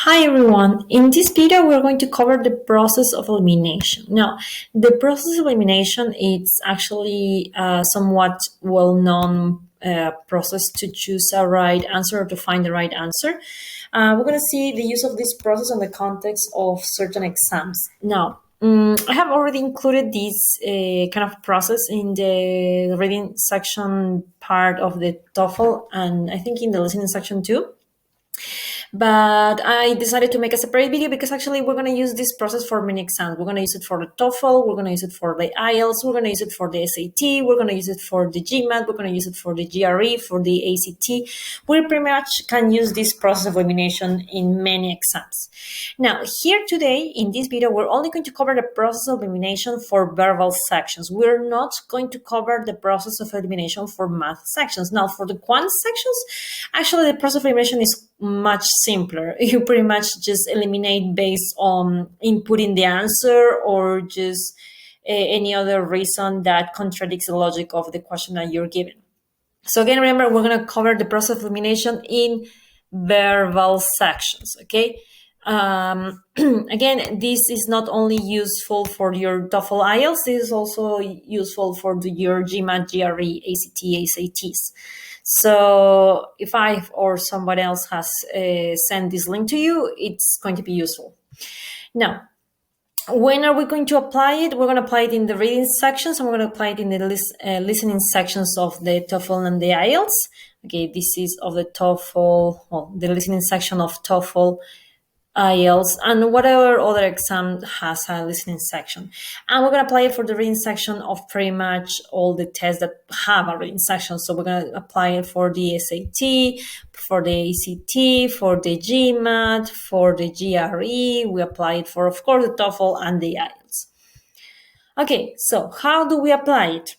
Hi everyone, in this video we're going to cover the process of elimination. Now, the process of elimination is actually a somewhat well-known process to choose a right answer or to find the right answer. We're going to see the use of this process in the context of certain exams. Now, I have already included this kind of process in the reading section part of the TOEFL and I think in the listening section too. But I decided to make a separate video because actually we're going to use this process for many exams. We're going to use it for the TOEFL, we're going to use it for the IELTS, we're going to use it for the SAT, we're going to use it for the GMAT, we're going to use it for the GRE, for the ACT. We pretty much can use this process of elimination in many exams. Now, here today in this video, we're only going to cover the process of elimination for verbal sections. We're not going to cover the process of elimination for math sections. Now, for the quant sections, actually the process of elimination is much simpler. You pretty much just eliminate based on inputting the answer or just any other reason that contradicts the logic of the question that you're given. So again, remember, we're going to cover the process of elimination in verbal sections, okay? Again, this is not only useful for your TOEFL IELTS, this is also useful for your GMAT, GRE, ACT, SATs. So if I or somebody else has sent this link to you, it's going to be useful. Now, when are we going to apply it? We're going to apply it in the reading sections and we're going to apply it in the listening sections of the TOEFL and the IELTS. Okay, this is of the TOEFL, well, the listening section of TOEFL, IELTS, and whatever other exam has a listening section. And we're going to apply it for the reading section of pretty much all the tests that have a reading section. So we're going to apply it for the SAT, for the ACT, for the GMAT, for the GRE. We apply it for, of course, the TOEFL and the IELTS. Okay, so how do we apply it?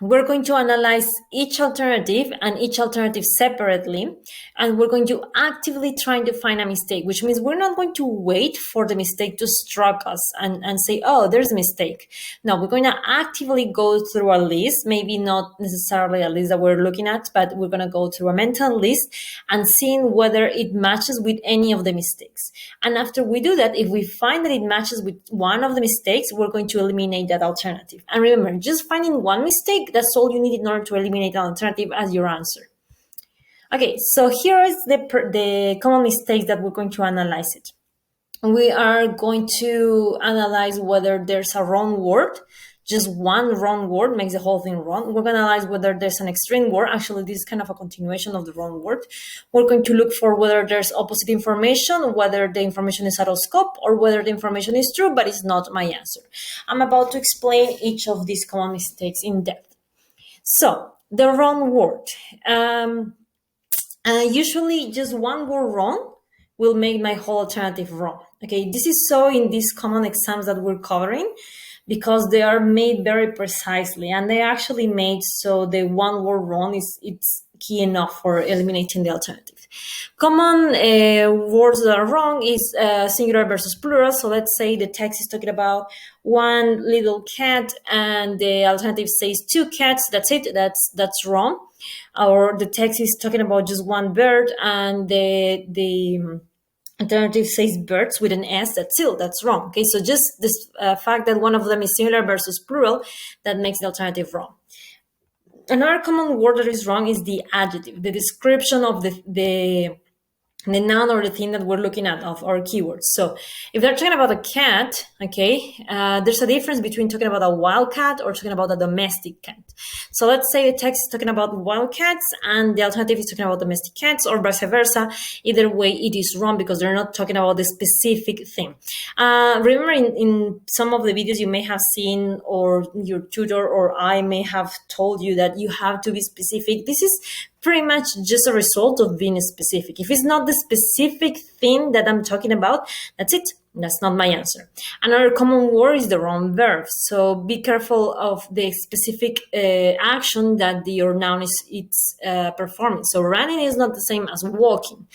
We're going to analyze each alternative and each alternative separately, and we're going to actively try to find a mistake, which means we're not going to wait for the mistake to strike us and say, oh, there's a mistake. No, we're going to actively go through a list, maybe not necessarily a list that we're looking at, but we're going to go through a mental list and seeing whether it matches with any of the mistakes. And after we do that, if we find that it matches with one of the mistakes, we're going to eliminate that alternative. And remember, just finding one mistake, that's all you need in order to eliminate an alternative as your answer. Okay, so here is the common mistakes that we're going to analyze it. We are going to analyze whether there's a wrong word. Just one wrong word makes the whole thing wrong. We're going to analyze whether there's an extreme word. Actually, this is kind of a continuation of the wrong word. We're going to look for whether there's opposite information, whether the information is out of scope, or whether the information is true, but it's not my answer. I'm about to explain each of these common mistakes in depth. So, the wrong word. Usually, just one word wrong will make my whole alternative wrong. Okay, this is so in these common exams that we're covering because they are made very precisely and they actually made so the one word wrong it's key enough for eliminating the alternative. Common words that are wrong is singular versus plural. So let's say the text is talking about one little cat and the alternative says two cats. That's it. That's wrong. Or the text is talking about just one bird and the alternative says birds with an S. That's wrong. Okay, so just this fact that one of them is singular versus plural, that makes the alternative wrong. Another common word that is wrong is the adjective, the description of the noun or the thing that we're looking at of our keywords. So if they're talking about a cat, okay, there's a difference between talking about a wild cat or talking about a domestic cat. So let's say the text is talking about wild cats and the alternative is talking about domestic cats or vice versa. Either way, it is wrong because they're not talking about the specific thing. Remember in some of the videos you may have seen or your tutor or I may have told you that you have to be specific. This is pretty much just a result of being specific. If it's not the specific thing that I'm talking about, that's it. That's not my answer. Another common word is the wrong verb. So be careful of the specific action that your noun is performing. So running is not the same as walking,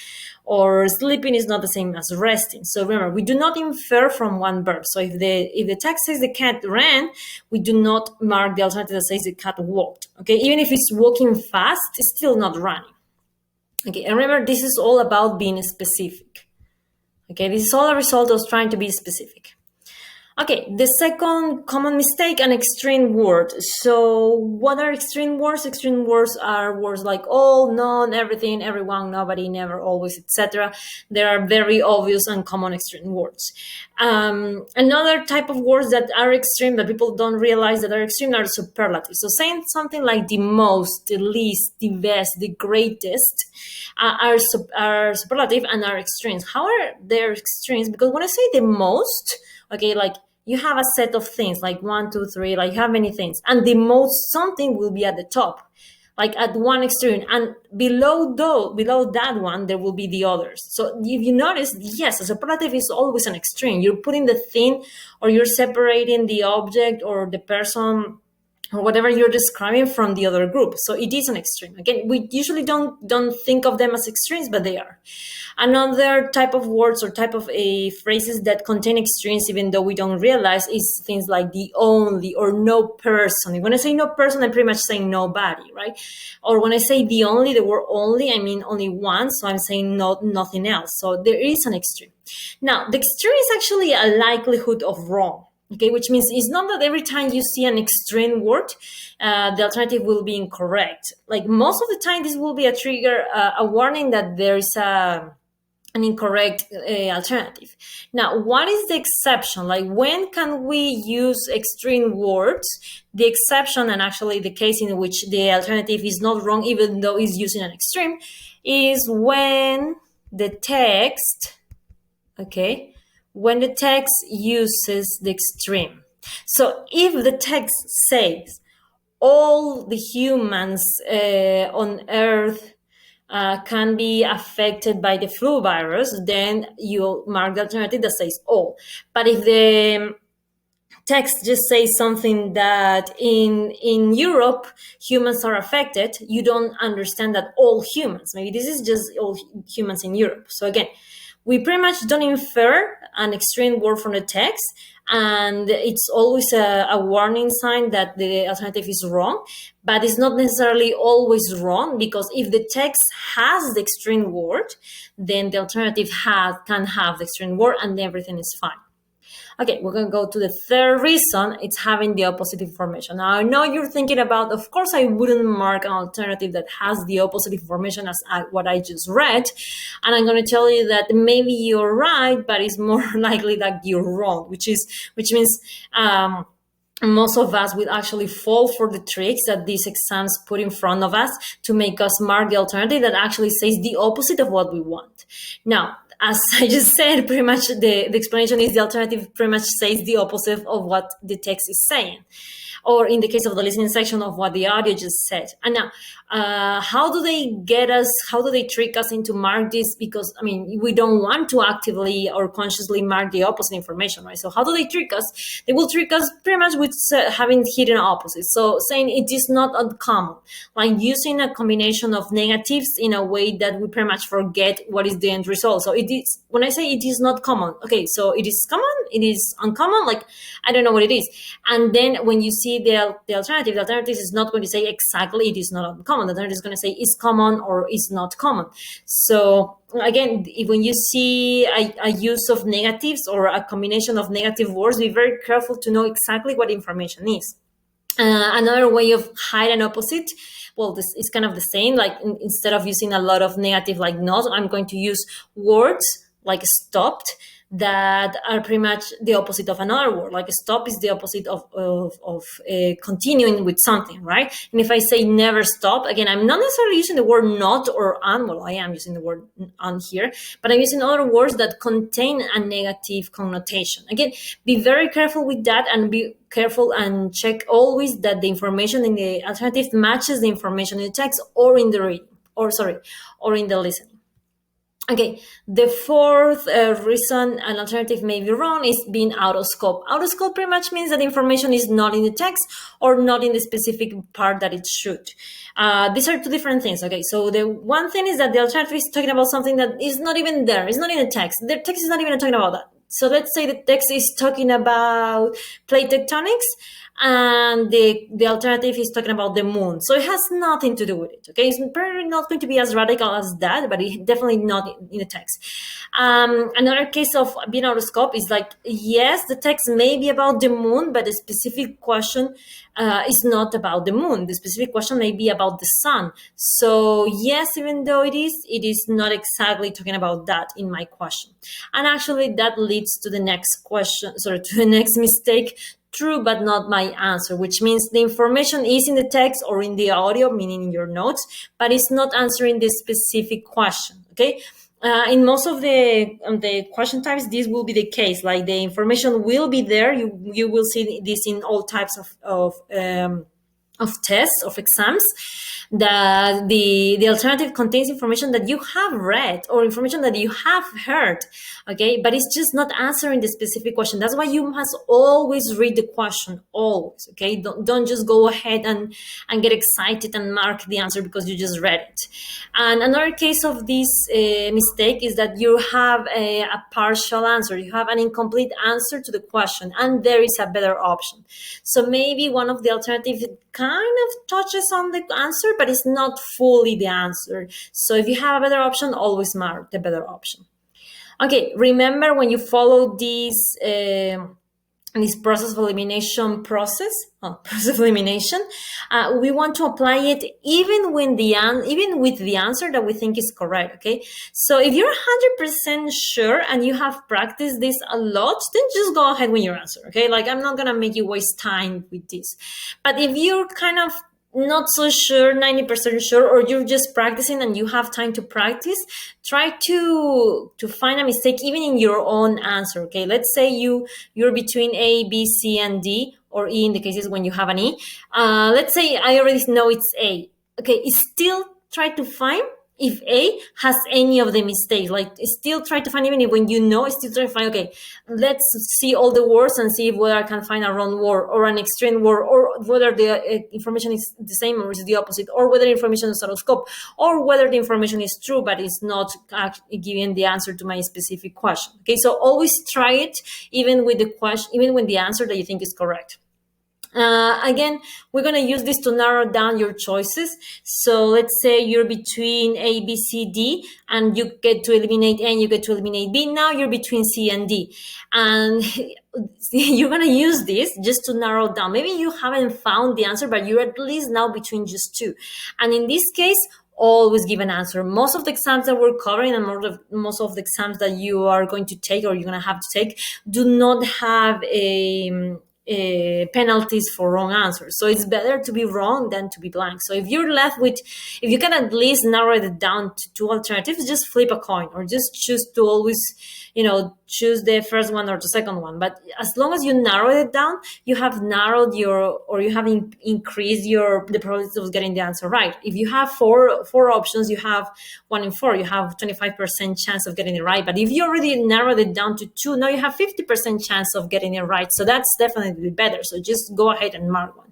or sleeping is not the same as resting. So remember, we do not infer from one verb. So if the text says the cat ran, we do not mark the alternative that says the cat walked. Okay, even if it's walking fast, it's still not running. Okay, and remember, this is all about being specific. Okay, this is all a result of trying to be specific. Okay, the second common mistake, an extreme word. So what are extreme words? Extreme words are words like all, none, everything, everyone, nobody, never, always, etc. There are very obvious and common extreme words. Another type of words that are extreme that people don't realize that are extreme are superlatives. So saying something like the most, the least, the best, the greatest are superlative and are extremes. How are they extremes? Because when I say the most, okay, like you have a set of things like 1, 2, 3, like you have many things, and the most something will be at the top, like at one extreme, and below that one there will be the others. So if you notice, yes, a superlative is always an extreme. You're putting the thing, or you're separating the object or the person or whatever you're describing from the other group. So it is an extreme. Again, we usually don't think of them as extremes, but they are. Another type of words or type of phrases that contain extremes, even though we don't realize, is things like the only or no person. When I say no person, I'm pretty much saying nobody, right? Or when I say the only, the word only, I mean only one, so I'm saying nothing else. So there is an extreme. Now, the extreme is actually a likelihood of wrong. Okay, which means it's not that every time you see an extreme word, the alternative will be incorrect. Like most of the time, this will be a trigger, a warning that there is an incorrect alternative. Now, what is the exception? Like when can we use extreme words? The exception, and actually the case in which the alternative is not wrong, even though it's using an extreme, is when the text, okay, when the text uses the extreme. So if the text says all the humans on Earth can be affected by the flu virus, then you mark the alternative that says all. But if the text just says something that in Europe humans are affected, you don't understand that all humans. Maybe this is just all humans in Europe. So again, we pretty much don't infer an extreme word from the text, and it's always a warning sign that the alternative is wrong, but it's not necessarily always wrong, because if the text has the extreme word, then the alternative can have the extreme word and everything is fine. Okay, we're going to go to the third reason. It's having the opposite information. Now, I know you're thinking about, of course, I wouldn't mark an alternative that has the opposite information as what I just read. And I'm going to tell you that maybe you're right, but it's more likely that you're wrong, which means most of us will actually fall for the tricks that these exams put in front of us to make us mark the alternative that actually says the opposite of what we want. Now, as I just said, pretty much the explanation is the alternative pretty much says the opposite of what the text is saying, or in the case of the listening section, of what the audio just said. And now, how do they get us? How do they trick us into mark this? Because, I mean, we don't want to actively or consciously mark the opposite information, right? So how do they trick us? They will trick us pretty much with having hidden opposites. So saying it is not uncommon, like using a combination of negatives in a way that we pretty much forget what is the end result. So it is, when I say it is not common, okay, so it is common, it is uncommon, like I don't know what it is. And then when you see the alternative is not going to say exactly it is not uncommon. The alternative is going to say is common or is not common. So again, when you see a use of negatives or a combination of negative words, be very careful to know exactly what information is. Another way of hide an opposite, well, this is kind of the same. Like instead of using a lot of negative like not, I'm going to use words like stopped that are pretty much the opposite of another word. Like stop is the opposite of continuing with something, right? And if I say never stop, again, I'm not necessarily using the word not or on. Well, I am using the word on here, but I'm using other words that contain a negative connotation. Again, be very careful with that, and be careful and check always that the information in the alternative matches the information in the text or in the reading, or in the listening. Okay, the fourth reason an alternative may be wrong is being out of scope. Out of scope pretty much means that the information is not in the text or not in the specific part that it should. These are two different things, okay? So the one thing is that the alternative is talking about something that is not even there. It's not in the text. The text is not even talking about that. So let's say the text is talking about plate tectonics, and the alternative is talking about the moon. So it has nothing to do with it, okay? It's probably not going to be as radical as that, but it definitely not in the text. Another case of being out of scope is like, yes, the text may be about the moon, but the specific question is not about the moon. The specific question may be about the sun. So yes, even though it is not exactly talking about that in my question. And actually that leads to the next question, sorry, to the next mistake. True, but not my answer, which means the information is in the text or in the audio, meaning in your notes, but it's not answering the specific question, okay? In most of the question types, this will be the case. Like the information will be there. You will see this in all types of tests, of exams, that the alternative contains information that you have read or information that you have heard, okay, but it's just not answering the specific question. That's why you must always read the question, always, okay? Don't just go ahead and get excited and mark the answer because you just read it. And another case of this mistake is that you have a partial answer. You have an incomplete answer to the question, and there is a better option. So maybe one of the alternatives kind of touches on the answer, but it's not fully the answer. So if you have a better option, always mark the better option. Okay, remember when you follow this process of elimination we want to apply it even with the answer that we think is correct, okay? So if you're 100% sure and you have practiced this a lot, then just go ahead with your answer, okay? Like, I'm not gonna make you waste time with this. But if you're kind of not so sure, 90% sure, or you're just practicing and you have time to practice, try to find a mistake even in your own answer, okay? Let's say you're between A, B, C, and D, or E in the cases when you have an E. Let's say I already know it's A. Okay, still try to find if A has any of the mistakes. Like, still try to find, even if when you know, still try to find, okay, let's see all the words and see whether I can find a wrong word or an extreme word, or whether the information is the same or is the opposite, or whether information is out of scope, or whether the information is true but it's not actually giving the answer to my specific question. Okay, so always try it, even with the question, even with the answer that you think is correct. Again, we're going to use this to narrow down your choices. So let's say you're between A, B, C, D, and you get to eliminate A and you get to eliminate B. Now you're between C and D. And you're going to use this just to narrow down. Maybe you haven't found the answer, but you're at least now between just two. And in this case, always give an answer. Most of the exams that we're covering and most of the exams that you are going to take or you're going to have to take do not have penalties for wrong answers. So it's better to be wrong than to be blank. So if you can at least narrow it down to two alternatives, just flip a coin or just choose to always, choose the first one or the second one. But as long as you narrow it down, you have narrowed you have increased the probability of getting the answer right. If you have four options, you have 1 in 4, you have 25% chance of getting it right. But if you already narrowed it down to 2, now you have 50% chance of getting it right. So that's definitely better. So just go ahead and mark one.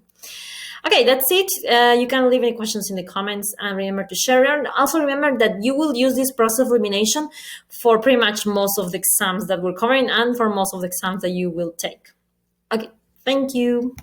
Okay, that's it. You can leave any questions in the comments and remember to share it. And also remember that you will use this process of elimination for pretty much most of the exams that we're covering and for most of the exams that you will take. Okay, thank you.